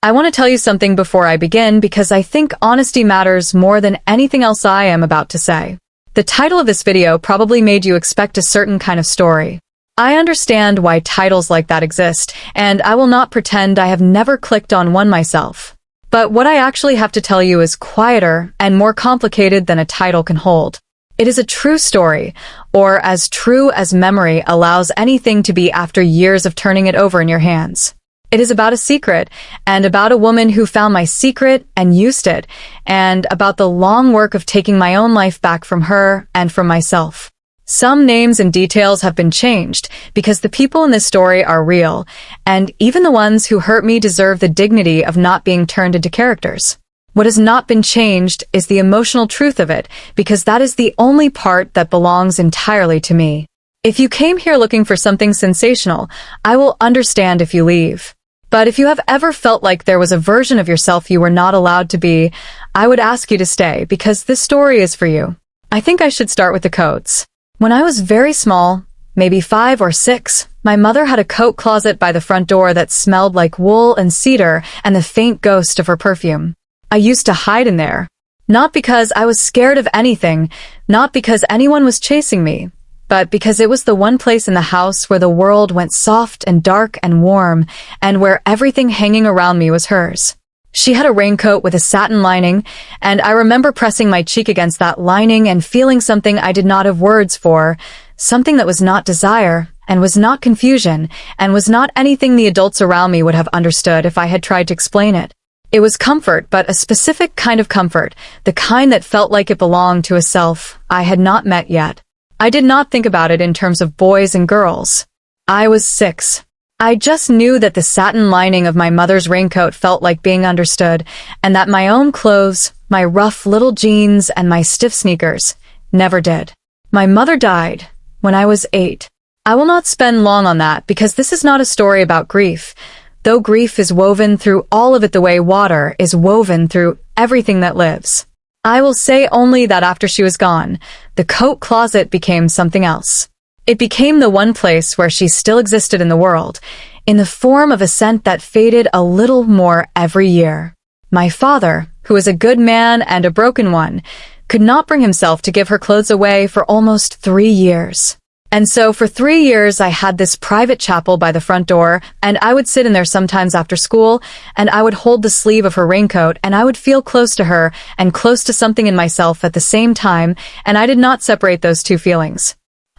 I want to tell you something before I begin because I think honesty matters more than anything else I am about to say. The title of this video probably made you expect a certain kind of story. I understand why titles like that exist, and I will not pretend I have never clicked on one myself. But what I actually have to tell you is quieter and more complicated than a title can hold. It is a true story, or as true as memory allows anything to be after years of turning it over in your hands. It is about a secret, and about a woman who found my secret and used it, and about the long work of taking my own life back from her and from myself. Some names and details have been changed because the people in this story are real, and even the ones who hurt me deserve the dignity of not being turned into characters. What has not been changed is the emotional truth of it, because that is the only part that belongs entirely to me. If you came here looking for something sensational, I will understand if you leave. But if you have ever felt like there was a version of yourself you were not allowed to be, I would ask you to stay, because this story is for you. I think I should start with the coats. When I was very small, maybe 5 or 6, my mother had a coat closet by the front door that smelled like wool and cedar and the faint ghost of her perfume. I used to hide in there. Not because I was scared of anything, not because anyone was chasing me, but because it was the one place in the house where the world went soft and dark and warm, and where everything hanging around me was hers. She had a raincoat with a satin lining, and I remember pressing my cheek against that lining and feeling something I did not have words for, something that was not desire, and was not confusion, and was not anything the adults around me would have understood if I had tried to explain it. It was comfort, but a specific kind of comfort, the kind that felt like it belonged to a self I had not met yet. I did not think about it in terms of boys and girls. I was 6. I just knew that the satin lining of my mother's raincoat felt like being understood, and that my own clothes, my rough little jeans and my stiff sneakers, never did. My mother died when I was 8. I will not spend long on that because this is not a story about grief, though grief is woven through all of it the way water is woven through everything that lives. I will say only that after she was gone, the coat closet became something else. It became the one place where she still existed in the world, in the form of a scent that faded a little more every year. My father, who was a good man and a broken one, could not bring himself to give her clothes away for almost 3 years. And so for 3 years I had this private chapel by the front door, and I would sit in there sometimes after school, and I would hold the sleeve of her raincoat, and I would feel close to her and close to something in myself at the same time, and I did not separate those two feelings.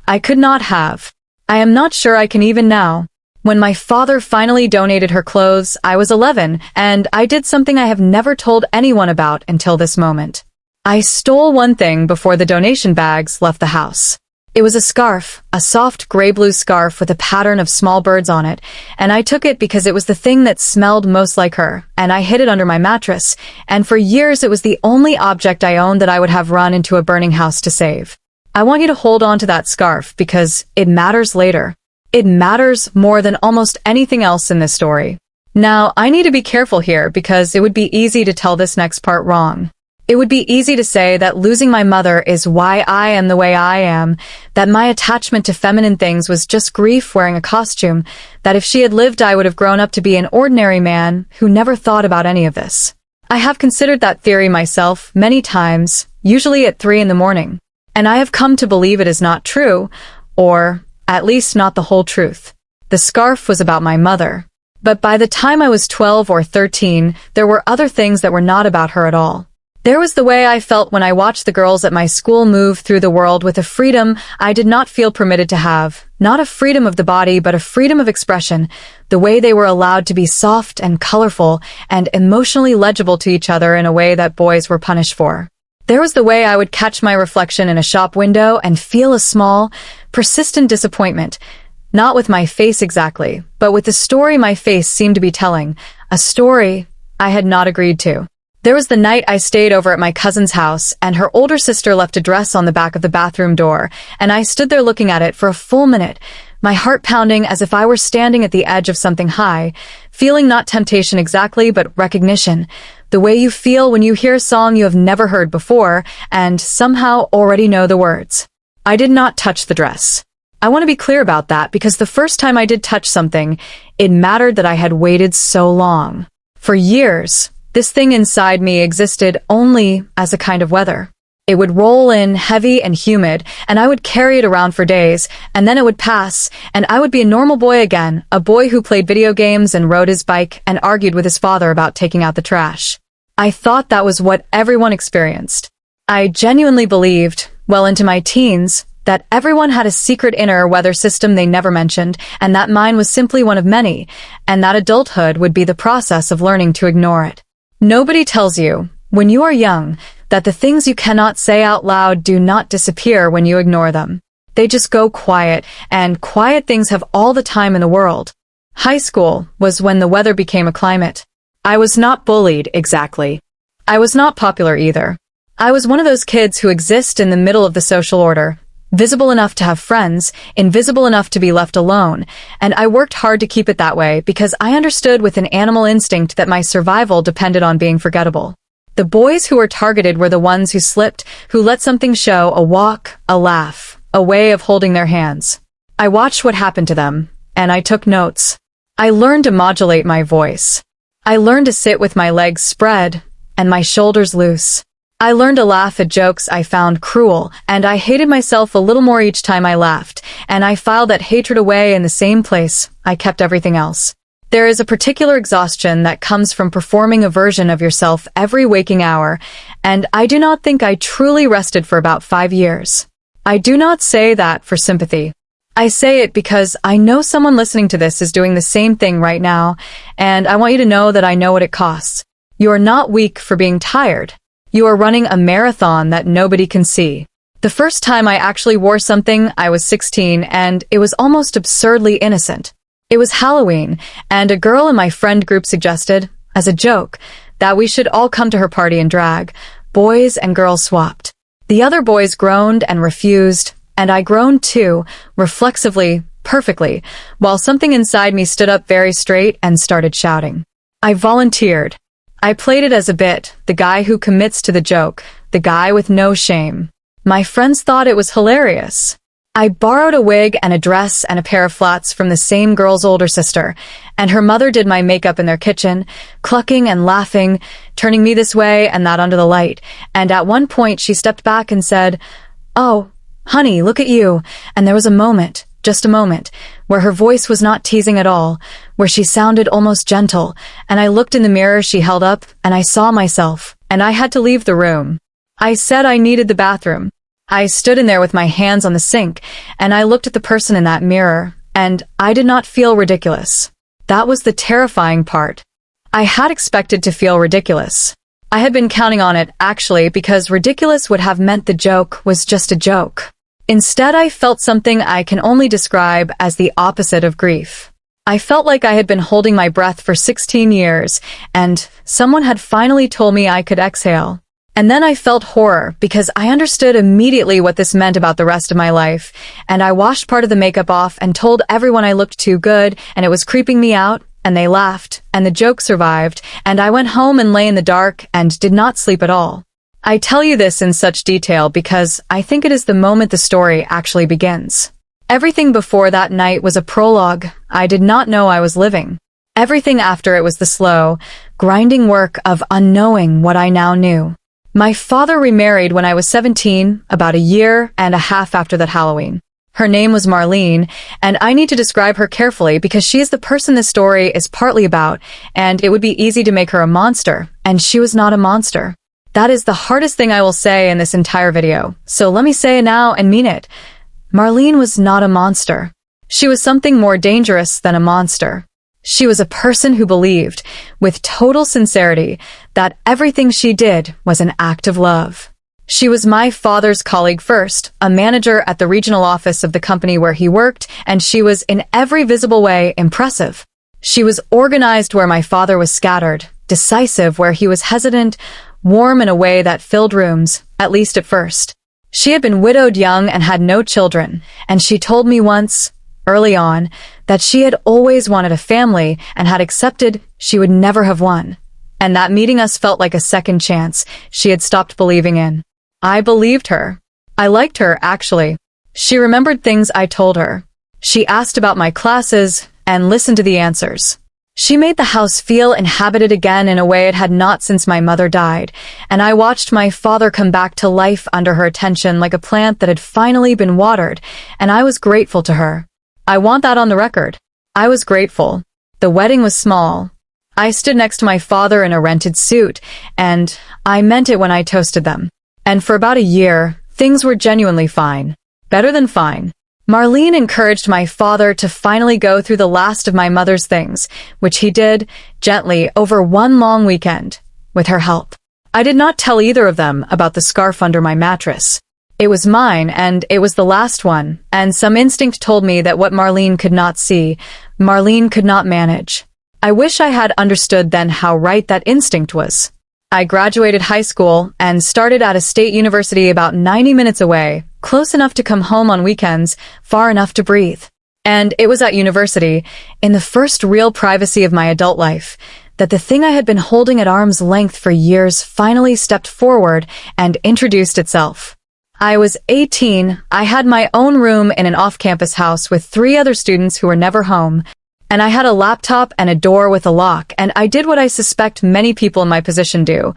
I could not have. I am not sure I can even now. When my father finally donated her clothes, I was 11, and I did something I have never told anyone about until this moment. I stole one thing before the donation bags left the house. It was a scarf, a soft gray-blue scarf with a pattern of small birds on it, and I took it because it was the thing that smelled most like her, and I hid it under my mattress, and for years it was the only object I owned that I would have run into a burning house to save. I want you to hold on to that scarf because it matters later. It matters more than almost anything else in this story. Now, I need to be careful here because it would be easy to tell this next part wrong. It would be easy to say that losing my mother is why I am the way I am, that my attachment to feminine things was just grief wearing a costume, that if she had lived I would have grown up to be an ordinary man who never thought about any of this. I have considered that theory myself many times, usually at 3 in the morning, and I have come to believe it is not true, or at least not the whole truth. The scarf was about my mother, but by the time I was 12 or 13, there were other things that were not about her at all. There was the way I felt when I watched the girls at my school move through the world with a freedom I did not feel permitted to have, not a freedom of the body but a freedom of expression, the way they were allowed to be soft and colorful and emotionally legible to each other in a way that boys were punished for. There was the way I would catch my reflection in a shop window and feel a small, persistent disappointment, not with my face exactly, but with the story my face seemed to be telling, a story I had not agreed to. There was the night I stayed over at my cousin's house, and her older sister left a dress on the back of the bathroom door, and I stood there looking at it for a full minute, my heart pounding as if I were standing at the edge of something high, feeling not temptation exactly, but recognition, the way you feel when you hear a song you have never heard before, and somehow already know the words. I did not touch the dress. I want to be clear about that because the first time I did touch something, it mattered that I had waited so long. For years, this thing inside me existed only as a kind of weather. It would roll in heavy and humid, and I would carry it around for days, and then it would pass, and I would be a normal boy again, a boy who played video games and rode his bike and argued with his father about taking out the trash. I thought that was what everyone experienced. I genuinely believed, well into my teens, that everyone had a secret inner weather system they never mentioned, and that mine was simply one of many, and that adulthood would be the process of learning to ignore it. Nobody tells you, when you are young, that the things you cannot say out loud do not disappear when you ignore them. They just go quiet, and quiet things have all the time in the world. High school was when the weather became a climate. I was not bullied, exactly. I was not popular either. I was one of those kids who exist in the middle of the social order, visible enough to have friends, invisible enough to be left alone, and I worked hard to keep it that way because I understood with an animal instinct that my survival depended on being forgettable. The boys who were targeted were the ones who slipped, who let something show, a walk, a laugh, a way of holding their hands. I watched what happened to them, and I took notes. I learned to modulate my voice. I learned to sit with my legs spread and my shoulders loose. I learned to laugh at jokes I found cruel, and I hated myself a little more each time I laughed, and I filed that hatred away in the same place I kept everything else. There is a particular exhaustion that comes from performing a version of yourself every waking hour, and I do not think I truly rested for about 5 years. I do not say that for sympathy. I say it because I know someone listening to this is doing the same thing right now, and I want you to know that I know what it costs. You are not weak for being tired. You are running a marathon that nobody can see. The first time I actually wore something, I was 16, and it was almost absurdly innocent. It was Halloween, and a girl in my friend group suggested, as a joke, that we should all come to her party in drag. Boys and girls swapped. The other boys groaned and refused, and I groaned too, reflexively, perfectly, while something inside me stood up very straight and started shouting. I volunteered. I played it as a bit, the guy who commits to the joke, the guy with no shame. My friends thought it was hilarious. I borrowed a wig and a dress and a pair of flats from the same girl's older sister, and her mother did my makeup in their kitchen, clucking and laughing, turning me this way and that under the light, and at one point she stepped back and said, "Oh, honey, look at you," and there was a moment, just a moment, where her voice was not teasing at all, where she sounded almost gentle, and I looked in the mirror she held up, and I saw myself, and I had to leave the room. I said I needed the bathroom. I stood in there with my hands on the sink, and I looked at the person in that mirror, and I did not feel ridiculous. That was the terrifying part. I had expected to feel ridiculous. I had been counting on it, actually, because ridiculous would have meant the joke was just a joke. Instead, I felt something I can only describe as the opposite of grief. I felt like I had been holding my breath for 16 years, and someone had finally told me I could exhale. And then I felt horror, because I understood immediately what this meant about the rest of my life, and I washed part of the makeup off and told everyone I looked too good, and it was creeping me out, and they laughed, and the joke survived, and I went home and lay in the dark and did not sleep at all. I tell you this in such detail because I think it is the moment the story actually begins. Everything before that night was a prologue. I did not know I was living. Everything after it was the slow, grinding work of unknowing what I now knew. My father remarried when I was 17, about a year and a half after that Halloween. Her name was Marlene, and I need to describe her carefully because she is the person this story is partly about, and it would be easy to make her a monster, and she was not a monster. That is the hardest thing I will say in this entire video, so let me say it now and mean it. Marlene was not a monster. She was something more dangerous than a monster. She was a person who believed, with total sincerity, that everything she did was an act of love. She was my father's colleague first, a manager at the regional office of the company where he worked, and she was in every visible way impressive. She was organized where my father was scattered, decisive where he was hesitant, warm in a way that filled rooms, at least at first. She had been widowed young and had no children, and she told me once, early on, that she had always wanted a family and had accepted she would never have one. And that meeting us felt like a second chance she had stopped believing in. I believed her. I liked her, actually. She remembered things I told her. She asked about my classes and listened to the answers. She made the house feel inhabited again in a way it had not since my mother died, and I watched my father come back to life under her attention like a plant that had finally been watered, and I was grateful to her. I want that on the record. I was grateful. The wedding was small. I stood next to my father in a rented suit, and I meant it when I toasted them. And for about a year, things were genuinely fine. Better than fine. Marlene encouraged my father to finally go through the last of my mother's things, which he did, gently, over one long weekend, with her help. I did not tell either of them about the scarf under my mattress. It was mine, and it was the last one, and some instinct told me that what Marlene could not see, Marlene could not manage. I wish I had understood then how right that instinct was. I graduated high school and started at a state university about 90 minutes away, close enough to come home on weekends, far enough to breathe. And it was at university, in the first real privacy of my adult life, that the thing I had been holding at arm's length for years finally stepped forward and introduced itself. I was 18, I had my own room in an off-campus house with 3 other students who were never home, and I had a laptop and a door with a lock, and I did what I suspect many people in my position do.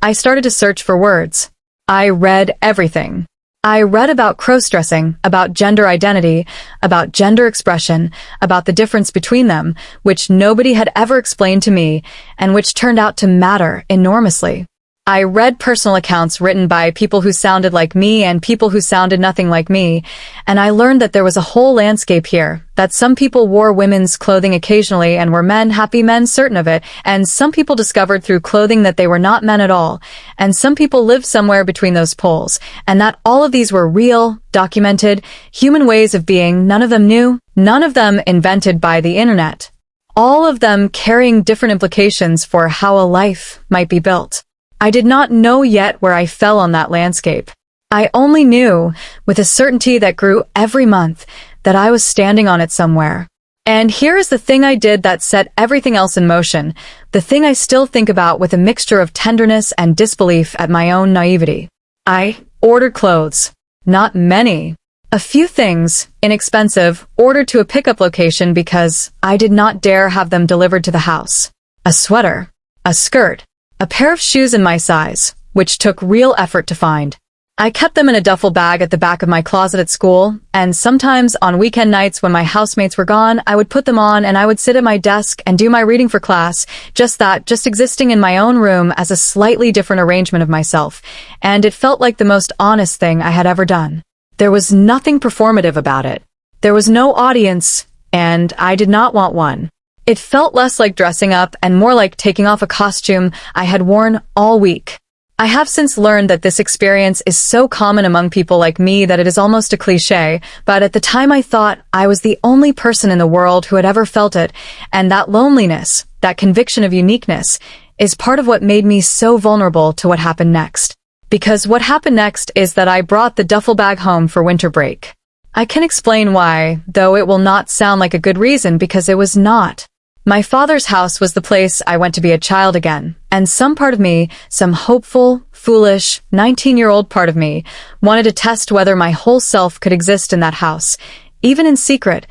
I started to search for words. I read everything. I read about crossdressing, about gender identity, about gender expression, about the difference between them, which nobody had ever explained to me, and which turned out to matter enormously. I read personal accounts written by people who sounded like me and people who sounded nothing like me, and I learned that there was a whole landscape here, that some people wore women's clothing occasionally and were men, happy men, certain of it, and some people discovered through clothing that they were not men at all, and some people lived somewhere between those poles, and that all of these were real, documented, human ways of being, none of them new, none of them invented by the internet, all of them carrying different implications for how a life might be built. I did not know yet where I fell on that landscape. I only knew, with a certainty that grew every month, that I was standing on it somewhere. And here is the thing I did that set everything else in motion, the thing I still think about with a mixture of tenderness and disbelief at my own naivety. I ordered clothes. Not many. A few things, inexpensive, ordered to a pickup location because I did not dare have them delivered to the house. A sweater. A skirt. A pair of shoes in my size, which took real effort to find. I kept them in a duffel bag at the back of my closet at school, and sometimes on weekend nights when my housemates were gone, I would put them on and I would sit at my desk and do my reading for class, just existing in my own room as a slightly different arrangement of myself, and it felt like the most honest thing I had ever done. There was nothing performative about it. There was no audience, and I did not want one. It felt less like dressing up and more like taking off a costume I had worn all week. I have since learned that this experience is so common among people like me that it is almost a cliché, but at the time I thought I was the only person in the world who had ever felt it, and that loneliness, that conviction of uniqueness, is part of what made me so vulnerable to what happened next. Because what happened next is that I brought the duffel bag home for winter break. I can explain why, though it will not sound like a good reason because it was not. My father's house was the place I went to be a child again, and some part of me, some hopeful, foolish, 19-year-old part of me, wanted to test whether my whole self could exist in that house, even in secret,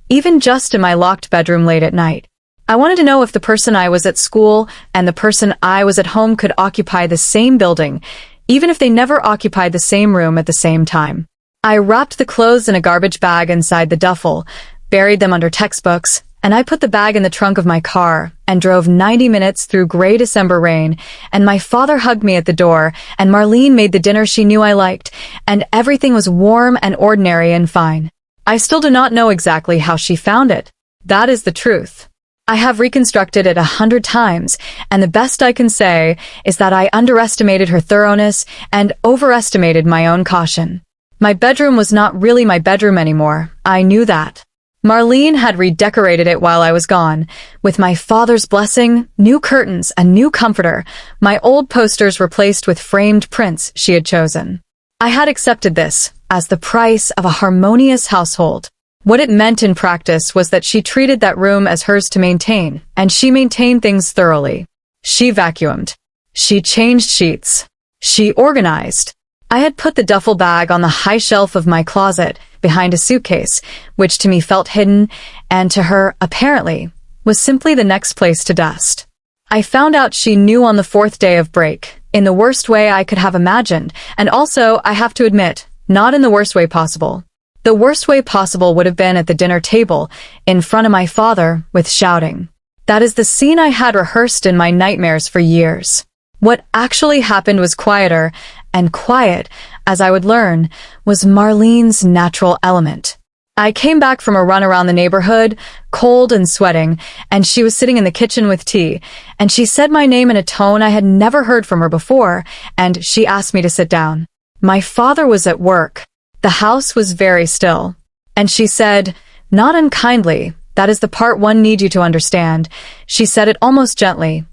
even just in my locked bedroom late at night. I wanted to know if the person I was at school and the person I was at home could occupy the same building, even if they never occupied the same room at the same time. I wrapped the clothes in a garbage bag inside the duffel, buried them under textbooks, and I put the bag in the trunk of my car and drove 90 minutes through gray December rain, and my father hugged me at the door, and Marlene made the dinner she knew I liked, and everything was warm and ordinary and fine. I still do not know exactly how she found it. That is the truth. I have reconstructed it 100 times, and the best I can say is that I underestimated her thoroughness and overestimated my own caution. My bedroom was not really my bedroom anymore. I knew that. Marlene had redecorated it while I was gone, with my father's blessing, new curtains, a new comforter, my old posters replaced with framed prints she had chosen. I had accepted this as the price of a harmonious household. What it meant in practice was that she treated that room as hers to maintain, and she maintained things thoroughly. She vacuumed. She changed sheets. She organized. I had put the duffel bag on the high shelf of my closet, behind a suitcase, which to me felt hidden, and to her, apparently, was simply the next place to dust. I found out she knew on the fourth day of break, in the worst way I could have imagined, and also, I have to admit, not in the worst way possible. The worst way possible would have been at the dinner table, in front of my father, with shouting. That is the scene I had rehearsed in my nightmares for years. What actually happened was quieter, and quiet, as I would learn, was Marlene's natural element. I came back from a run around the neighborhood, cold and sweating, and she was sitting in the kitchen with tea, and she said my name in a tone I had never heard from her before, and she asked me to sit down. My father was at work. The house was very still. And she said, not unkindly, that is the part one need you to understand. She said it almost gently.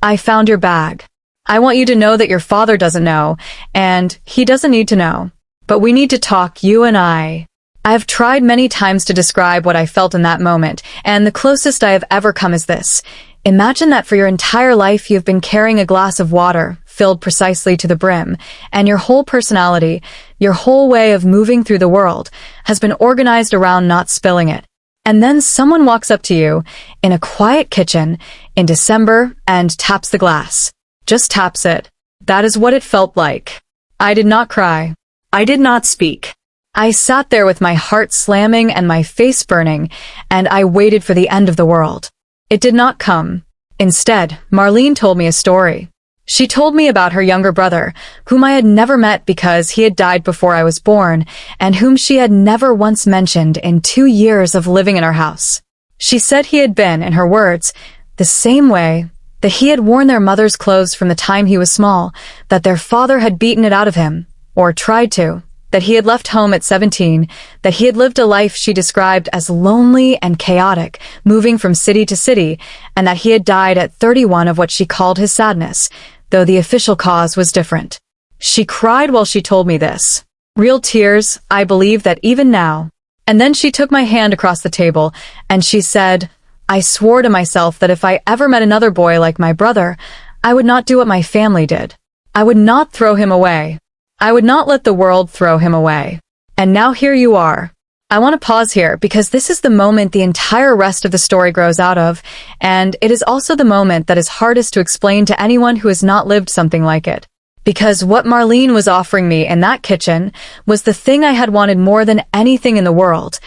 I found your bag. I want you to know that your father doesn't know, and he doesn't need to know. But we need to talk, you and I. I have tried many times to describe what I felt in that moment, and the closest I have ever come is this. Imagine that for your entire life you've been carrying a glass of water, filled precisely to the brim, and your whole personality, your whole way of moving through the world, has been organized around not spilling it. And then someone walks up to you, in a quiet kitchen, in December, and taps the glass. Just taps it. That is what it felt like. I did not cry. I did not speak. I sat there with my heart slamming and my face burning, and I waited for the end of the world. It did not come. Instead, Marlene told me a story. She told me about her younger brother, whom I had never met because he had died before I was born, and whom she had never once mentioned in 2 years of living in our house. She said he had been, in her words, the same way, that he had worn their mother's clothes from the time he was small, that their father had beaten it out of him, or tried to, that he had left home at 17, that he had lived a life she described as lonely and chaotic, moving from city to city, and that he had died at 31 of what she called his sadness, though the official cause was different. She cried while she told me this. Real tears, I believe that even now. And then she took my hand across the table, and she said, I swore to myself that if I ever met another boy like my brother, I would not do what my family did. I would not throw him away. I would not let the world throw him away. And now here you are. I want to pause here because this is the moment the entire rest of the story grows out of, and it is also the moment that is hardest to explain to anyone who has not lived something like it. Because what Marlene was offering me in that kitchen was the thing I had wanted more than anything in the world,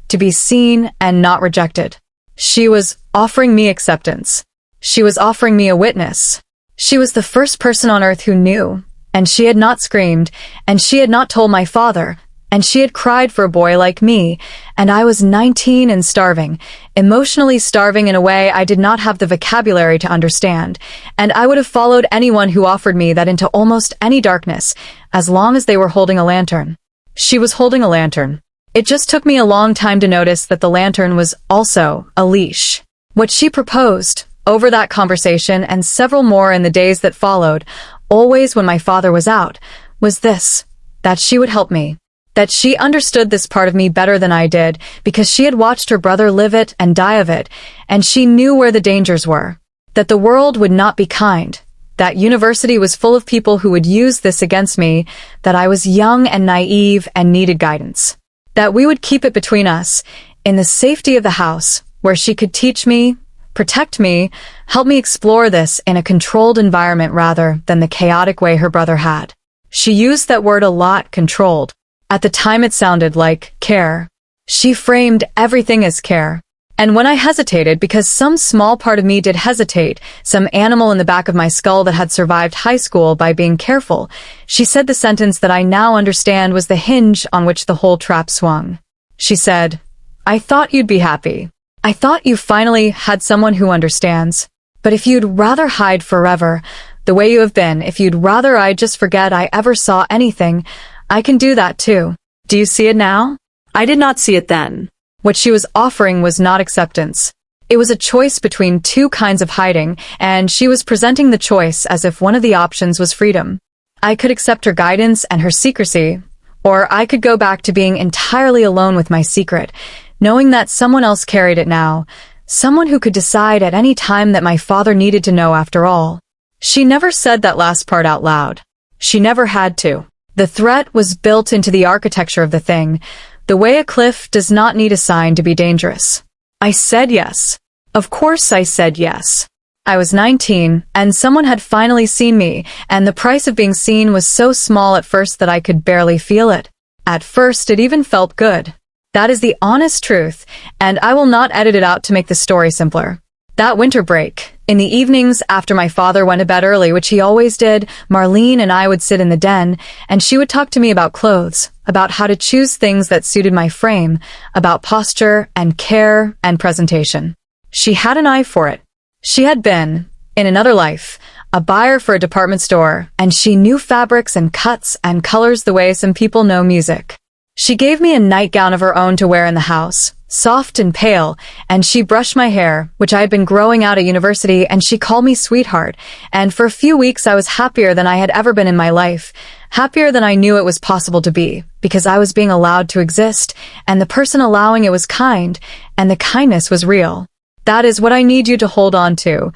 to be seen and not rejected. She was offering me acceptance. She was offering me a witness. She was the first person on earth who knew, and she had not screamed, and she had not told my father, and she had cried for a boy like me, and I was 19 and starving, emotionally starving in a way I did not have the vocabulary to understand, and I would have followed anyone who offered me that into almost any darkness, as long as they were holding a lantern. She was holding a lantern. It just took me a long time to notice that the lantern was also a leash. What she proposed, over that conversation and several more in the days that followed, always when my father was out, was this, that she would help me. That she understood this part of me better than I did, because she had watched her brother live it and die of it, and she knew where the dangers were. That the world would not be kind. That university was full of people who would use this against me, that I was young and naive and needed guidance. That we would keep it between us, in the safety of the house, where she could teach me, protect me, help me explore this in a controlled environment rather than the chaotic way her brother had. She used that word a lot, controlled. At the time it sounded like care. She framed everything as care. And when I hesitated, because some small part of me did hesitate, some animal in the back of my skull that had survived high school by being careful, she said the sentence that I now understand was the hinge on which the whole trap swung. She said, I thought you'd be happy. I thought you finally had someone who understands. But if you'd rather hide forever, the way you have been, if you'd rather I just forget I ever saw anything, I can do that too. Do you see it now? I did not see it then. What she was offering was not acceptance. It was a choice between two kinds of hiding, and she was presenting the choice as if one of the options was freedom. I could accept her guidance and her secrecy, or I could go back to being entirely alone with my secret, knowing that someone else carried it now, someone who could decide at any time that my father needed to know after all. She never said that last part out loud. She never had to. The threat was built into the architecture of the thing, the way a cliff does not need a sign to be dangerous. I said yes. Of course I said yes. I was 19, and someone had finally seen me, and the price of being seen was so small at first that I could barely feel it. At first, it even felt good. That is the honest truth, and I will not edit it out to make the story simpler. That winter break, in the evenings after my father went to bed early, which he always did, Marlene and I would sit in the den, and she would talk to me about clothes, about how to choose things that suited my frame, about posture and care and presentation. She had an eye for it. She had been, in another life, a buyer for a department store, and she knew fabrics and cuts and colors the way some people know music. She gave me a nightgown of her own to wear in the house, soft and pale, and she brushed my hair, which I had been growing out at university, and she called me sweetheart, and for a few weeks I was happier than I had ever been in my life, happier than I knew it was possible to be, because I was being allowed to exist, and the person allowing it was kind, and the kindness was real. That is what I need you to hold on to.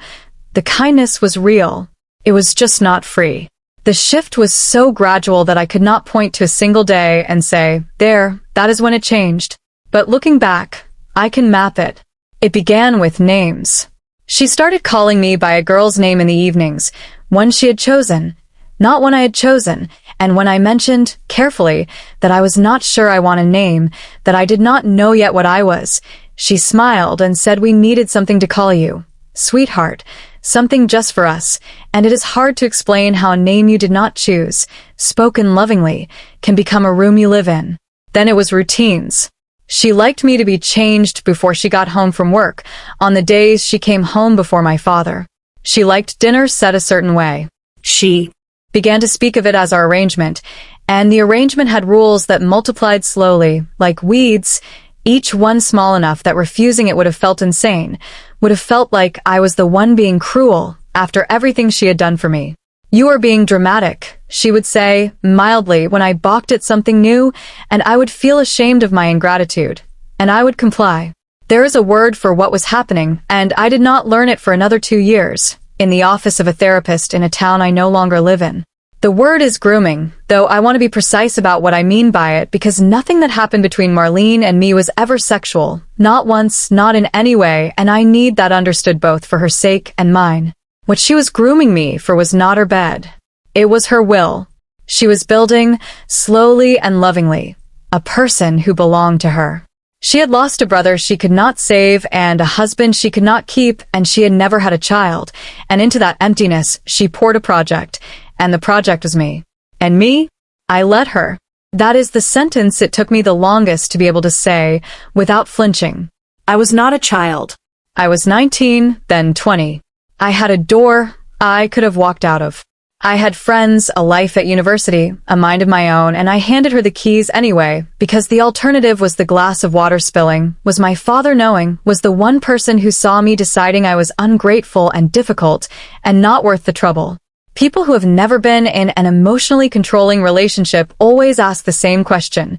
The kindness was real. It was just not free. The shift was so gradual that I could not point to a single day and say, there, that is when it changed. But looking back, I can map it. It began with names. She started calling me by a girl's name in the evenings, one she had chosen, not one I had chosen, and when I mentioned, carefully, that I was not sure I want a name, that I did not know yet what I was, she smiled and said we needed something to call you. Sweetheart, something just for us, and it is hard to explain how a name you did not choose, spoken lovingly, can become a room you live in. Then it was routines. She liked me to be changed before she got home from work, on the days she came home before my father. She liked dinner set a certain way. She began to speak of it as our arrangement, and the arrangement had rules that multiplied slowly, like weeds, each one small enough that refusing it would have felt insane, would have felt like I was the one being cruel after everything she had done for me. You are being dramatic, she would say, mildly, when I balked at something new, and I would feel ashamed of my ingratitude, and I would comply. There is a word for what was happening, and I did not learn it for another 2 years, in the office of a therapist in a town I no longer live in. The word is grooming, though I want to be precise about what I mean by it because nothing that happened between Marlene and me was ever sexual, not once, not in any way, and I need that understood both for her sake and mine. What she was grooming me for was not her bed. It was her will. She was building, slowly and lovingly, a person who belonged to her. She had lost a brother she could not save and a husband she could not keep, and she had never had a child, and into that emptiness she poured a project, and the project was me. And me? I let her. That is the sentence it took me the longest to be able to say, without flinching. I was not a child. I was 19, then 20. I had a door I could have walked out of. I had friends, a life at university, a mind of my own, and I handed her the keys anyway, because the alternative was the glass of water spilling, was my father knowing, was the one person who saw me deciding I was ungrateful and difficult, and not worth the trouble. People who have never been in an emotionally controlling relationship always ask the same question.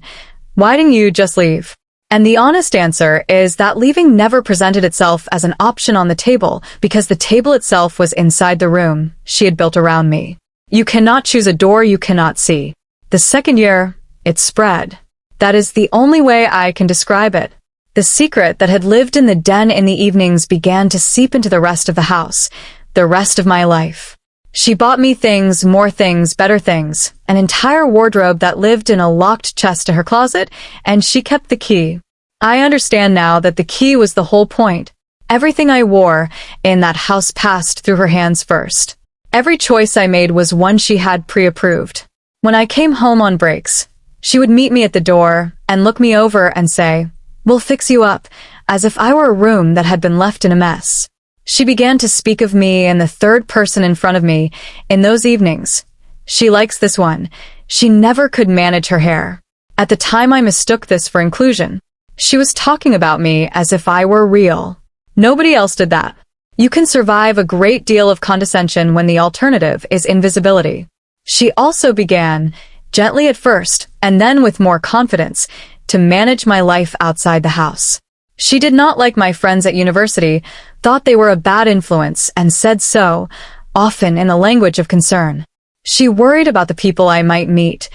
Why didn't you just leave? And the honest answer is that leaving never presented itself as an option on the table because the table itself was inside the room she had built around me. You cannot choose a door you cannot see. The second year, it spread. That is the only way I can describe it. The secret that had lived in the den in the evenings began to seep into the rest of the house, the rest of my life. She bought me things, more things, better things, an entire wardrobe that lived in a locked chest to her closet, and she kept the key. I understand now that the key was the whole point. Everything I wore in that house passed through her hands first. Every choice I made was one she had pre-approved. When I came home on breaks, she would meet me at the door and look me over and say, "We'll fix you up," as if I were a room that had been left in a mess. She began to speak of me in the third person in front of me in those evenings. She likes this one. She never could manage her hair. At the time I mistook this for inclusion. She was talking about me as if I were real. Nobody else did that. You can survive a great deal of condescension when the alternative is invisibility. She also began, gently at first, and then with more confidence, to manage my life outside the house. She did not like my friends at university, thought they were a bad influence, and said so, often in the language of concern. She worried about the people I might meet,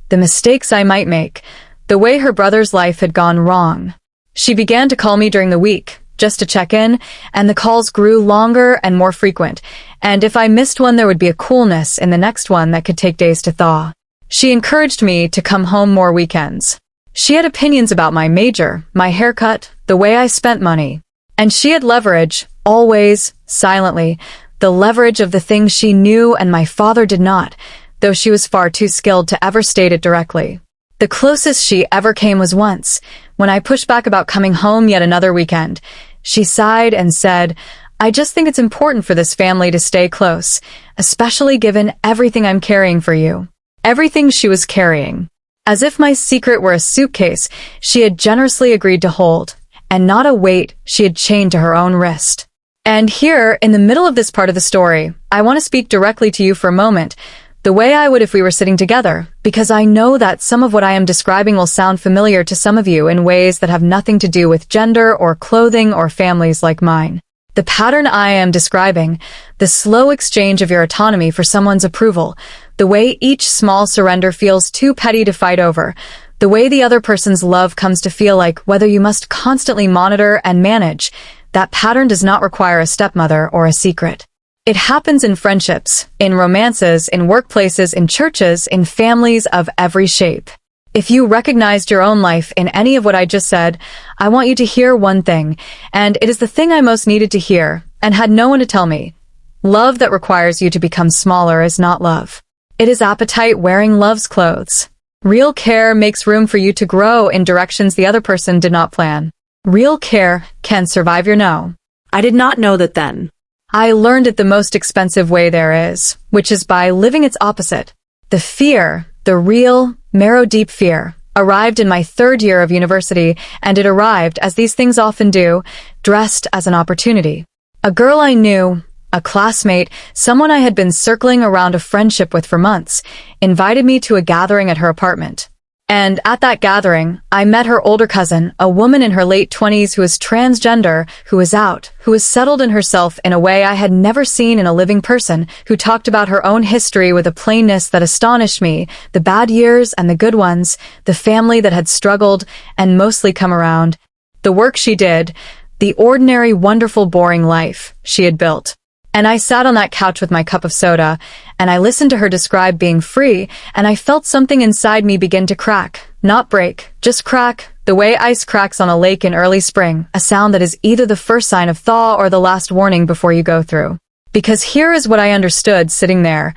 the mistakes I might make, the way her brother's life had gone wrong. She began to call me during the week, just to check in, and the calls grew longer and more frequent, and if I missed one there would be a coolness in the next one that could take days to thaw. She encouraged me to come home more weekends. She had opinions about my major, my haircut, the way I spent money. And she had leverage, always, silently, the leverage of the things she knew and my father did not, though she was far too skilled to ever state it directly. The closest she ever came was once, when I pushed back about coming home yet another weekend. She sighed and said, "I just think it's important for this family to stay close, especially given everything I'm carrying for you." Everything she was carrying. As if my secret were a suitcase she had generously agreed to hold, and not a weight she had chained to her own wrist. And here, in the middle of this part of the story, I want to speak directly to you for a moment, the way I would if we were sitting together, because I know that some of what I am describing will sound familiar to some of you in ways that have nothing to do with gender or clothing or families like mine. The pattern I am describing, the slow exchange of your autonomy for someone's approval, the way each small surrender feels too petty to fight over, the way the other person's love comes to feel like whether you must constantly monitor and manage, that pattern does not require a stepmother or a secret. It happens in friendships, in romances, in workplaces, in churches, in families of every shape. If you recognized your own life in any of what I just said, I want you to hear one thing, and it is the thing I most needed to hear, and had no one to tell me. Love that requires you to become smaller is not love. It is appetite wearing love's clothes. Real care makes room for you to grow in directions the other person did not plan. Real care can survive your no. I did not know that then. I learned it the most expensive way there is, which is by living its opposite. The fear, the real, marrow-deep fear, arrived in my third year of university, and it arrived, as these things often do, dressed as an opportunity. A girl I knew, a classmate, someone I had been circling around a friendship with for months, invited me to a gathering at her apartment. And at that gathering, I met her older cousin, a woman in her late 20s who is transgender, who is out, who is settled in herself in a way I had never seen in a living person, who talked about her own history with a plainness that astonished me, the bad years and the good ones, the family that had struggled and mostly come around, the work she did, the ordinary, wonderful, boring life she had built. And I sat on that couch with my cup of soda, and I listened to her describe being free, and I felt something inside me begin to crack, not break, just crack, the way ice cracks on a lake in early spring, a sound that is either the first sign of thaw or the last warning before you go through. Because here is what I understood sitting there.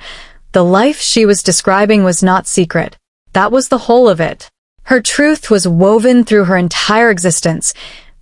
The life she was describing was not secret. That was the whole of it. Her truth was woven through her entire existence,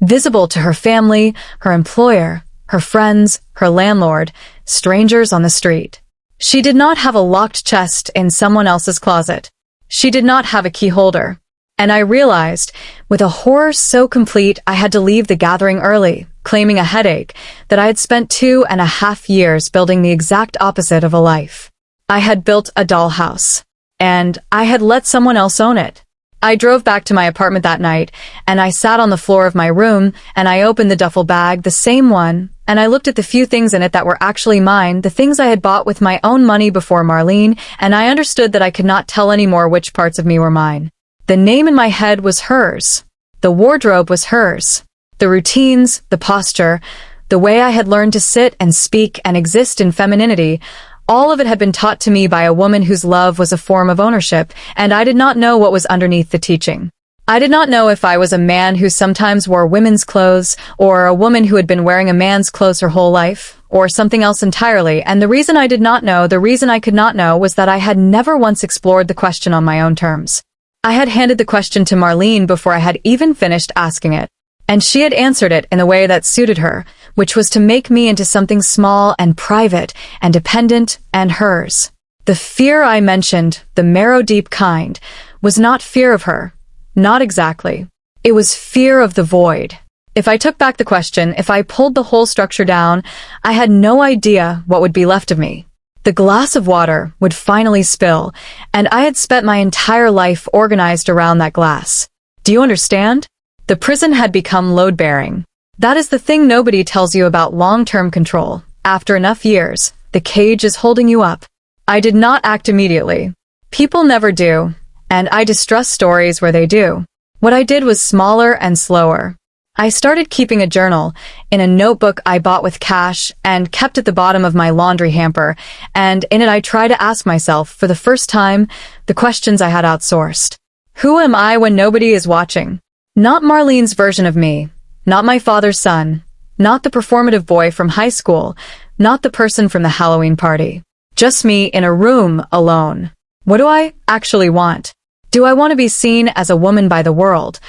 visible to her family, her employer, her friends, her landlord, strangers on the street. She did not have a locked chest in someone else's closet. She did not have a key holder. And I realized, with a horror so complete I had to leave the gathering early, claiming a headache, that I had spent 2.5 years building the exact opposite of a life. I had built a dollhouse, and I had let someone else own it. I drove back to my apartment that night, and I sat on the floor of my room, and I opened the duffel bag, the same one, and I looked at the few things in it that were actually mine, the things I had bought with my own money before Marlene, and I understood that I could not tell anymore which parts of me were mine. The name in my head was hers. The wardrobe was hers. The routines, the posture, the way I had learned to sit and speak and exist in femininity, all of it had been taught to me by a woman whose love was a form of ownership, and I did not know what was underneath the teaching. I did not know if I was a man who sometimes wore women's clothes, or a woman who had been wearing a man's clothes her whole life, or something else entirely, and the reason I did not know, the reason I could not know, was that I had never once explored the question on my own terms. I had handed the question to Marlene before I had even finished asking it, and she had answered it in a way that suited her, which was to make me into something small and private and dependent and hers. The fear I mentioned, the marrow-deep kind, was not fear of her. Not exactly. It was fear of the void. If I took back the question, if I pulled the whole structure down, I had no idea what would be left of me. The glass of water would finally spill, and I had spent my entire life organized around that glass. Do you understand? The prison had become load-bearing. That is the thing nobody tells you about long-term control. After enough years, the cage is holding you up. I did not act immediately. People never do, and I distrust stories where they do. What I did was smaller and slower. I started keeping a journal in a notebook I bought with cash and kept at the bottom of my laundry hamper, and in it I try to ask myself, for the first time, the questions I had outsourced. Who am I when nobody is watching? Not Marlene's version of me, not my father's son, not the performative boy from high school, not the person from the Halloween party. Just me in a room alone. What do I actually want? Do I want to be seen as a woman by the world?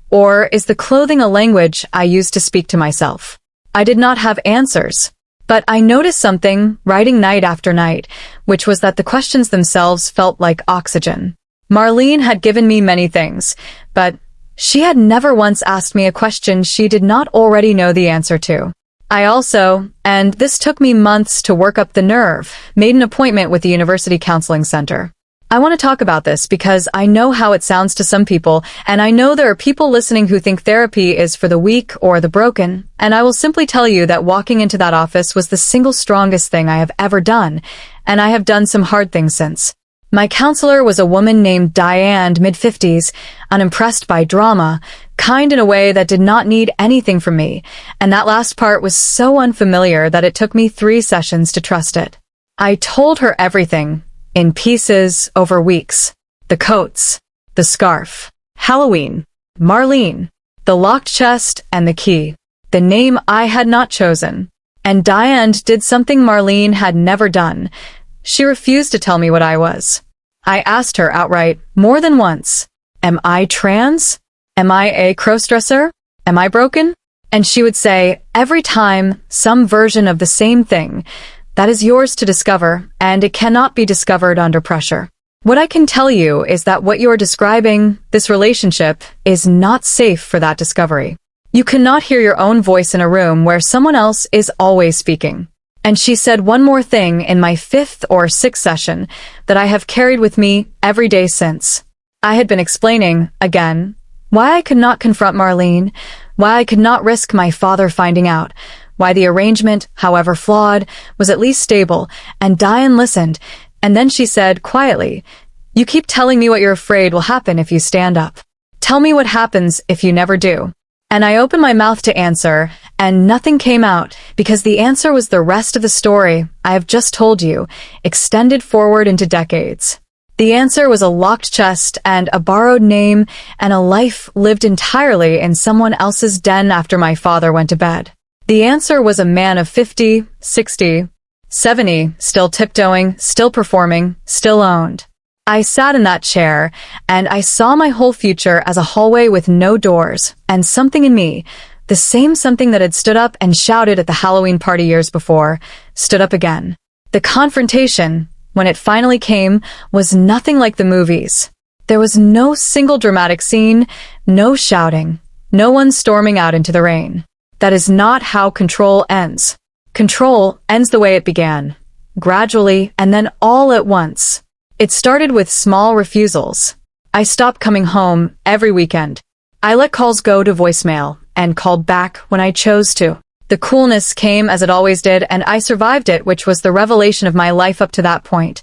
Or is the clothing a language I use to speak to myself? I did not have answers, but I noticed something, writing night after night, which was that the questions themselves felt like oxygen. Marlene had given me many things, but she had never once asked me a question she did not already know the answer to. I also, and this took me months to work up the nerve, made an appointment with the University Counseling Center. I want to talk about this because I know how it sounds to some people, and I know there are people listening who think therapy is for the weak or the broken, and I will simply tell you that walking into that office was the single strongest thing I have ever done, and I have done some hard things since. My counselor was a woman named Diane, mid-50s, unimpressed by drama, kind in a way that did not need anything from me, and that last part was so unfamiliar that it took me 3 sessions to trust it. I told her everything, in pieces over weeks. The coats, the scarf, Halloween, Marlene, the locked chest and the key, the name I had not chosen. And Diane did something Marlene had never done. She refused to tell me what I was. I asked her outright, more than once, am I trans? Am I a crossdresser? Am I broken? And she would say, every time, some version of the same thing. That is yours to discover, and it cannot be discovered under pressure. What I can tell you is that what you are describing, this relationship, is not safe for that discovery. You cannot hear your own voice in a room where someone else is always speaking. And she said one more thing in my 5th or 6th session that I have carried with me every day since. I had been explaining, again, why I could not confront Marlene, why I could not risk my father finding out, why the arrangement, however flawed, was at least stable, and Diane listened, and then she said, quietly, you keep telling me what you're afraid will happen if you stand up. Tell me what happens if you never do. And I opened my mouth to answer, and nothing came out, because the answer was the rest of the story I have just told you, extended forward into decades. The answer was a locked chest and a borrowed name and a life lived entirely in someone else's den after my father went to bed. The answer was a man of 50, 60, 70, still tiptoeing, still performing, still owned. I sat in that chair, and I saw my whole future as a hallway with no doors, and something in me, the same something that had stood up and shouted at the Halloween party years before, stood up again. The confrontation, when it finally came, was nothing like the movies. There was no single dramatic scene, no shouting, no one storming out into the rain. That is not how control ends. Control ends the way it began, gradually and then all at once. It started with small refusals. I stopped coming home every weekend. I let calls go to voicemail and called back when I chose to. The coolness came as it always did, and I survived it, which was the revelation of my life up to that point.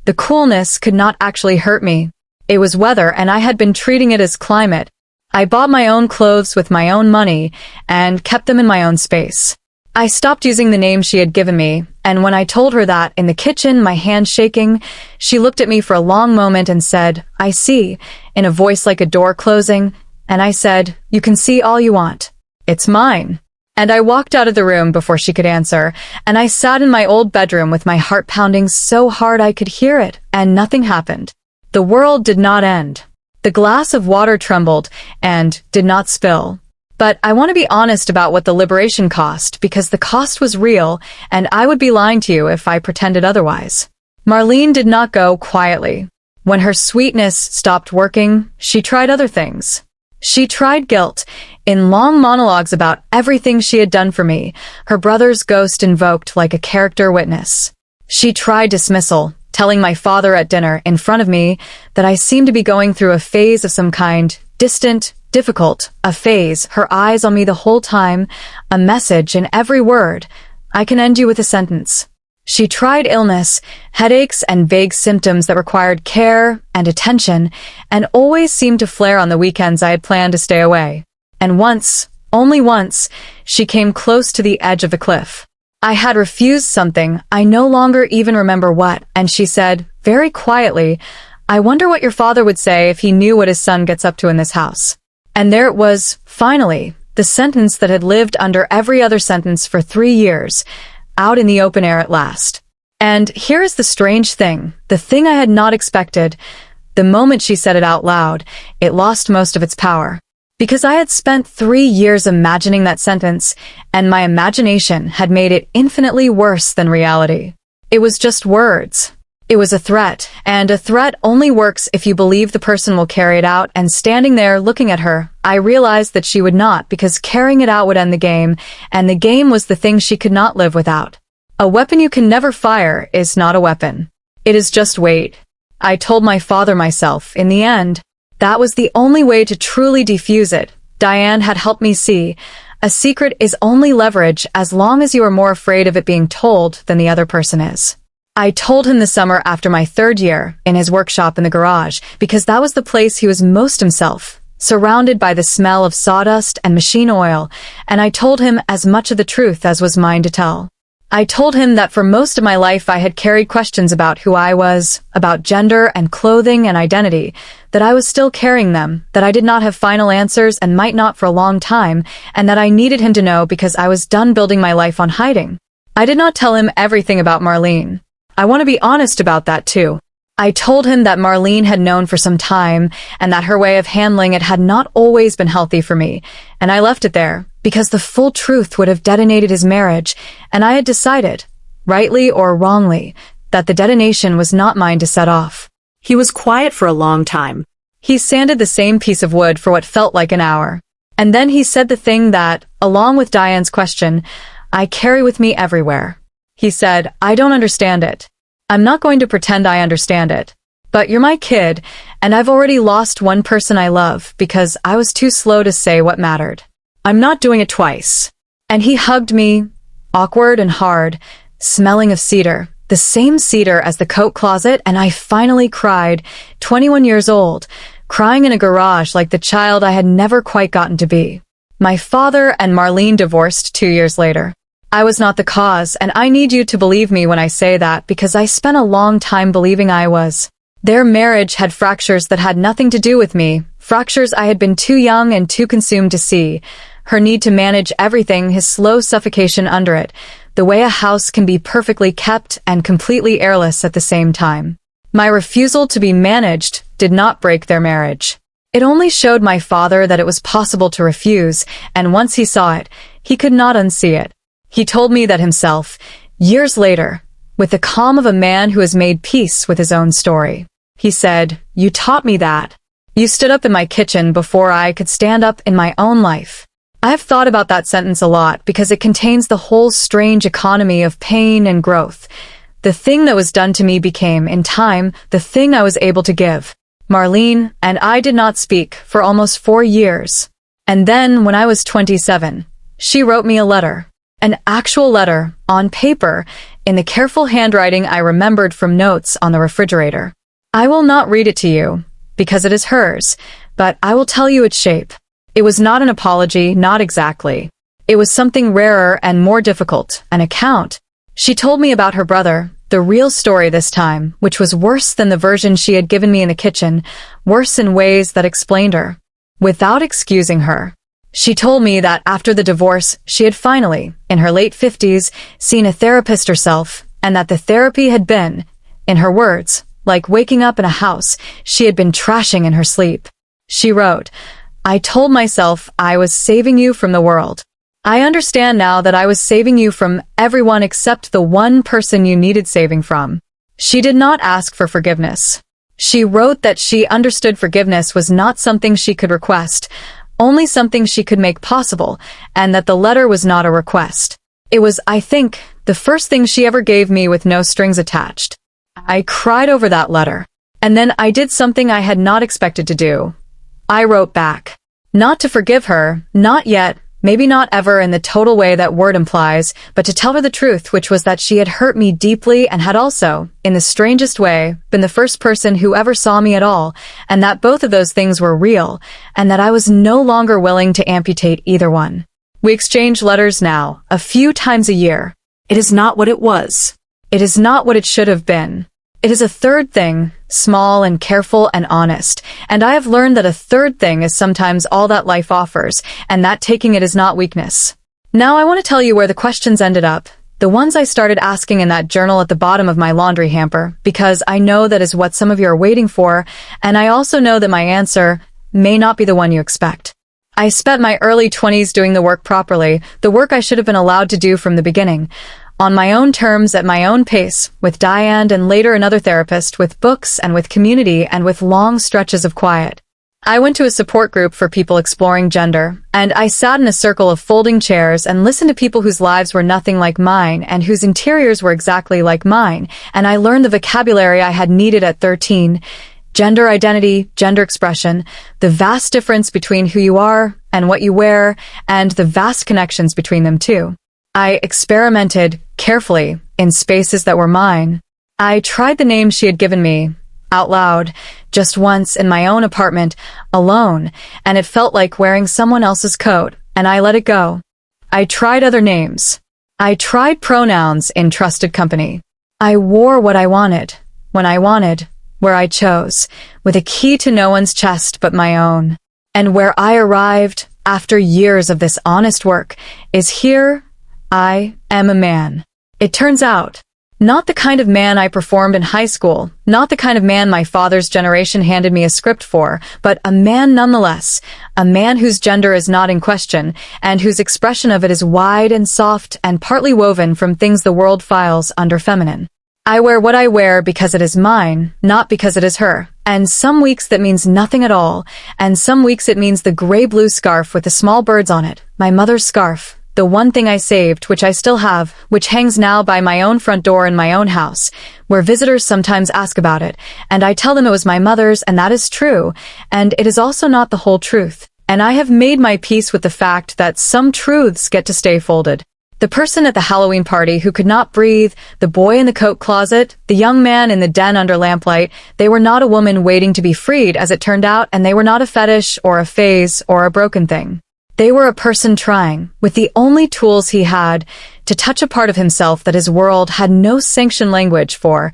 The coolness could not actually hurt me. It was weather, and I had been treating it as climate. I bought my own clothes with my own money and kept them in my own space. I stopped using the name she had given me, and when I told her that in the kitchen, my hand shaking, she looked at me for a long moment and said, I see, in a voice like a door closing, and I said, you can see all you want. It's mine. And I walked out of the room before she could answer, and I sat in my old bedroom with my heart pounding so hard I could hear it, and nothing happened. The world did not end. The glass of water trembled and did not spill. But I want to be honest about what the liberation cost, because the cost was real, and I would be lying to you if I pretended otherwise. Marlene did not go quietly. When her sweetness stopped working, she tried other things. She tried guilt, in long monologues about everything she had done for me, her brother's ghost invoked like a character witness. She tried dismissal, telling my father at dinner in front of me that I seemed to be going through a phase of some kind, distant, difficult, a phase, her eyes on me the whole time, a message in every word. I can end you with a sentence. She tried illness, headaches and vague symptoms that required care and attention, and always seemed to flare on the weekends I had planned to stay away. And once, Only once, she came close to the edge of the cliff. I had refused something, I no longer even remember what, and she said, very quietly, "I wonder what your father would say if he knew what his son gets up to in this house." And there it was, finally, the sentence that had lived under every other sentence for 3 years, out in the open air at last. And here is the strange thing, the thing I had not expected. The moment she said it out loud, it lost most of its power. Because I had spent 3 years imagining that sentence, and my imagination had made it infinitely worse than reality. It was just words. It was a threat, and a threat only works if you believe the person will carry it out, and standing there looking at her, I realized that she would not, because carrying it out would end the game, and the game was the thing she could not live without. A weapon you can never fire is not a weapon. It is just weight. I told my father myself, in the end, that was the only way to truly defuse it. Diane had helped me see, a secret is only leverage as long as you are more afraid of it being told than the other person is. I told him the summer after my 3rd year, in his workshop in the garage, because that was the place he was most himself, surrounded by the smell of sawdust and machine oil, and I told him as much of the truth as was mine to tell. I told him that for most of my life I had carried questions about who I was, about gender and clothing and identity, that I was still carrying them, that I did not have final answers and might not for a long time, and that I needed him to know because I was done building my life on hiding. I did not tell him everything about Marlene. I want to be honest about that too. I told him that Marlene had known for some time, and that her way of handling it had not always been healthy for me, and I left it there, because the full truth would have detonated his marriage, and I had decided, rightly or wrongly, that the detonation was not mine to set off. He was quiet for a long time. He sanded the same piece of wood for what felt like an hour. And then he said the thing that, along with Diane's question, I carry with me everywhere. He said, "I don't understand it. I'm not going to pretend I understand it. But you're my kid, and I've already lost one person I love because I was too slow to say what mattered. I'm not doing it twice." And he hugged me, awkward and hard, smelling of cedar, the same cedar as the coat closet, and I finally cried, 21 years old, crying in a garage like the child I had never quite gotten to be. My father and Marlene divorced 2 years later. I was not the cause, and I need you to believe me when I say that because I spent a long time believing I was. Their marriage had fractures that had nothing to do with me, fractures I had been too young and too consumed to see. Her need to manage everything, his slow suffocation under it, the way a house can be perfectly kept and completely airless at the same time. My refusal to be managed did not break their marriage. It only showed my father that it was possible to refuse, and once he saw it, he could not unsee it. He told me that himself, years later, with the calm of a man who has made peace with his own story. He said, "You taught me that. You stood up in my kitchen before I could stand up in my own life." I have thought about that sentence a lot because it contains the whole strange economy of pain and growth. The thing that was done to me became, in time, the thing I was able to give. Marlene and I did not speak for almost 4 years. And then, when I was 27, she wrote me a letter. An actual letter, on paper, in the careful handwriting I remembered from notes on the refrigerator. I will not read it to you, because it is hers, but I will tell you its shape. It was not an apology, not exactly. It was something rarer and more difficult, an account. She told me about her brother, the real story this time, which was worse than the version she had given me in the kitchen, worse in ways that explained her, without excusing her. She told me that after the divorce, she had finally, in her late 50s, seen a therapist herself, and that the therapy had been, in her words, like waking up in a house she had been trashing in her sleep. She wrote, "I told myself I was saving you from the world. I understand now that I was saving you from everyone except the one person you needed saving from." She did not ask for forgiveness. She wrote that she understood forgiveness was not something she could request, only something she could make possible, and that the letter was not a request. It was, I think, the first thing she ever gave me with no strings attached. I cried over that letter. And then I did something I had not expected to do. I wrote back. Not to forgive her, not yet, Maybe not ever in the total way that word implies, but to tell her the truth, which was that she had hurt me deeply and had also, in the strangest way, been the first person who ever saw me at all, and that both of those things were real, and that I was no longer willing to amputate either one. We exchange letters now, a few times a year. It is not what it was. It is not what it should have been. It is a third thing, small and careful and honest, and I have learned that a third thing is sometimes all that life offers, and that taking it is not weakness. Now I want to tell you where the questions ended up, the ones I started asking in that journal at the bottom of my laundry hamper, because I know that is what some of you are waiting for, and I also know that my answer may not be the one you expect. I spent my early 20s doing the work properly, the work I should have been allowed to do from the beginning, on my own terms, at my own pace, with Diane and later another therapist, with books and with community and with long stretches of quiet. I went to a support group for people exploring gender, and I sat in a circle of folding chairs and listened to people whose lives were nothing like mine and whose interiors were exactly like mine, and I learned the vocabulary I had needed at 13. Gender identity, gender expression, the vast difference between who you are and what you wear, and the vast connections between them too. I experimented carefully in spaces that were mine. I tried the name she had given me, out loud, just once in my own apartment, alone, and it felt like wearing someone else's coat, and I let it go. I tried other names. I tried pronouns in trusted company. I wore what I wanted, when I wanted, where I chose, with a key to no one's chest but my own. And where I arrived, after years of this honest work, is here. I am a man. It turns out, not the kind of man I performed in high school, not the kind of man my father's generation handed me a script for, but a man nonetheless, a man whose gender is not in question, and whose expression of it is wide and soft and partly woven from things the world files under feminine. I wear what I wear because it is mine, not because it is her, and some weeks that means nothing at all, and some weeks it means the gray-blue scarf with the small birds on it, my mother's scarf. The one thing I saved, which I still have, which hangs now by my own front door in my own house, where visitors sometimes ask about it, and I tell them it was my mother's, and that is true, and it is also not the whole truth, and I have made my peace with the fact that some truths get to stay folded. The person at the Halloween party who could not breathe, the boy in the coat closet, the young man in the den under lamplight, they were not a woman waiting to be freed, as it turned out, and they were not a fetish or a phase or a broken thing. They were a person trying, with the only tools he had, to touch a part of himself that his world had no sanctioned language for: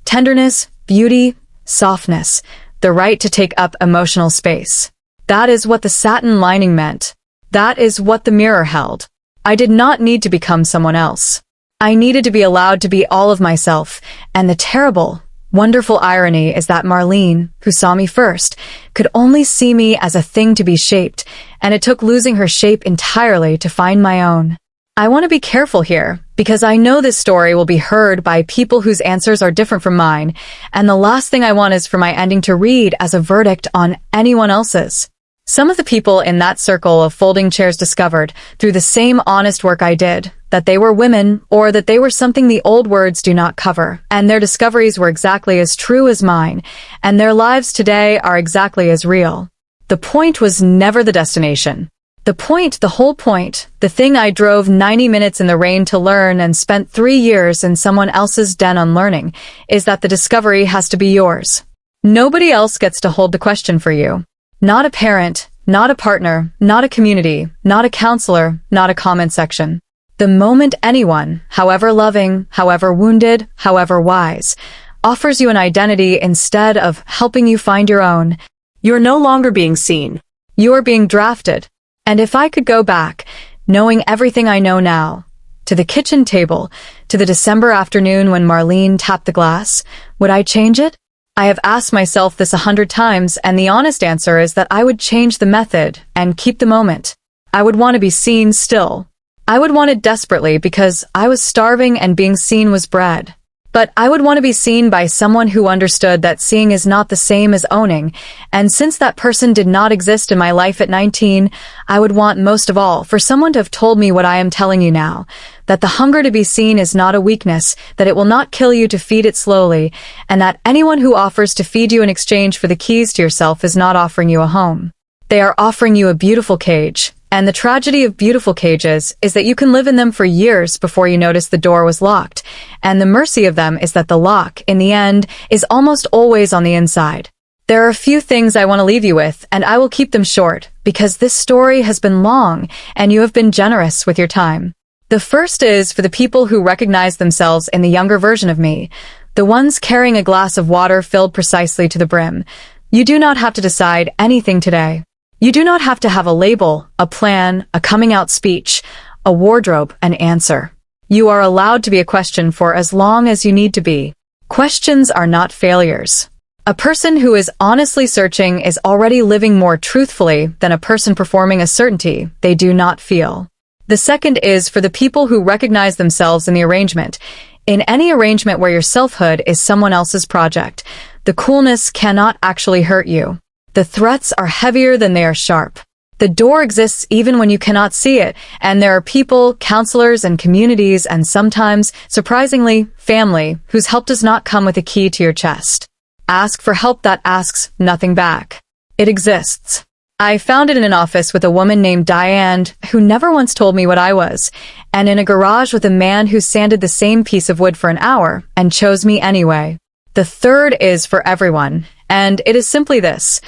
tenderness, beauty, softness, the right to take up emotional space. That is what the satin lining meant. That is what the mirror held. I did not need to become someone else. I needed to be allowed to be all of myself, and the terrible, wonderful irony is that Marlene, who saw me first, could only see me as a thing to be shaped, and it took losing her shape entirely to find my own. I want to be careful here, because I know this story will be heard by people whose answers are different from mine, and the last thing I want is for my ending to read as a verdict on anyone else's. Some of the people in that circle of folding chairs discovered, through the same honest work I did, that they were women, or that they were something the old words do not cover, and their discoveries were exactly as true as mine, and their lives today are exactly as real. The point was never the destination. The point, the whole point, the thing I drove 90 minutes in the rain to learn and spent 3 years in someone else's den unlearning, is that the discovery has to be yours. Nobody else gets to hold the question for you. Not a parent, not a partner, not a community, not a counselor, not a comment section. The moment anyone, however loving, however wounded, however wise, offers you an identity instead of helping you find your own, You're no longer being seen. you are being drafted. And if I could go back, knowing everything I know now, to the kitchen table, to the December afternoon when Marlene tapped the glass, would I change it? I have asked myself this 100 times, and the honest answer is that I would change the method and keep the moment. I would want to be seen still. I would want it desperately because I was starving and being seen was bread. But I would want to be seen by someone who understood that seeing is not the same as owning, and since that person did not exist in my life at 19, I would want most of all for someone to have told me what I am telling you now, that the hunger to be seen is not a weakness, that it will not kill you to feed it slowly, and that anyone who offers to feed you in exchange for the keys to yourself is not offering you a home. They are offering you a beautiful cage, And the tragedy of beautiful cages is that you can live in them for years before you notice the door was locked, and the mercy of them is that the lock, in the end, is almost always on the inside. There are a few things I want to leave you with, and I will keep them short, because this story has been long, and you have been generous with your time. The first is for the people who recognize themselves in the younger version of me, the ones carrying a glass of water filled precisely to the brim. You do not have to decide anything today. You do not have to have a label, a plan, a coming-out speech, a wardrobe, an answer. You are allowed to be a question for as long as you need to be. Questions are not failures. A person who is honestly searching is already living more truthfully than a person performing a certainty they do not feel. The second is for the people who recognize themselves in the arrangement. In any arrangement where your selfhood is someone else's project, the coolness cannot actually hurt you. The threats are heavier than they are sharp. The door exists even when you cannot see it, and there are people, counselors, and communities, and sometimes, surprisingly, family, whose help does not come with a key to your chest. Ask for help that asks nothing back. It exists. I found it in an office with a woman named Diane who never once told me what I was, and in a garage with a man who sanded the same piece of wood for an hour and chose me anyway. The third is for everyone, and it is simply this.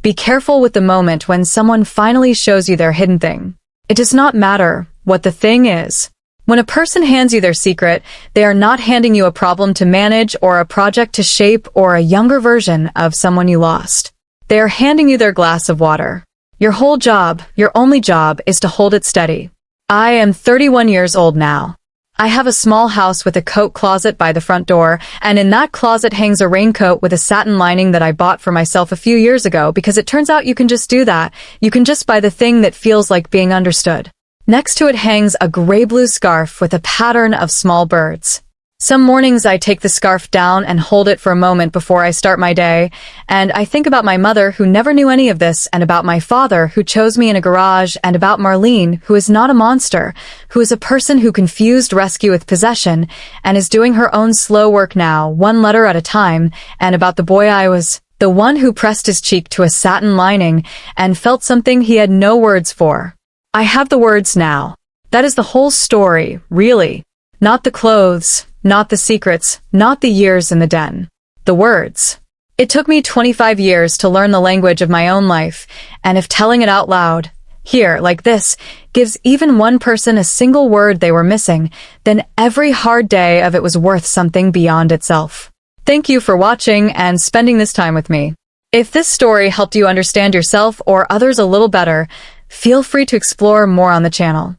Be careful with the moment when someone finally shows you their hidden thing. It does not matter what the thing is. When a person hands you their secret, they are not handing you a problem to manage or a project to shape or a younger version of someone you lost. They are handing you their glass of water. Your whole job, your only job, is to hold it steady. I am 31 years old now. I have a small house with a coat closet by the front door, and in that closet hangs a raincoat with a satin lining that I bought for myself a few years ago because it turns out you can just do that. You can just buy the thing that feels like being understood. Next to it hangs a gray-blue scarf with a pattern of small birds. Some mornings I take the scarf down and hold it for a moment before I start my day, and I think about my mother who never knew any of this, and about my father who chose me in a garage, and about Marlene who is not a monster, who is a person who confused rescue with possession, and is doing her own slow work now, one letter at a time, and about the boy I was, the one who pressed his cheek to a satin lining and felt something he had no words for. I have the words now. That is the whole story, really. Not the clothes, not the secrets, not the years in the den. The words. It took me 25 years to learn the language of my own life, and if telling it out loud, here, like this, gives even one person a single word they were missing, then every hard day of it was worth something beyond itself. Thank you for watching and spending this time with me. If this story helped you understand yourself or others a little better, feel free to explore more on the channel.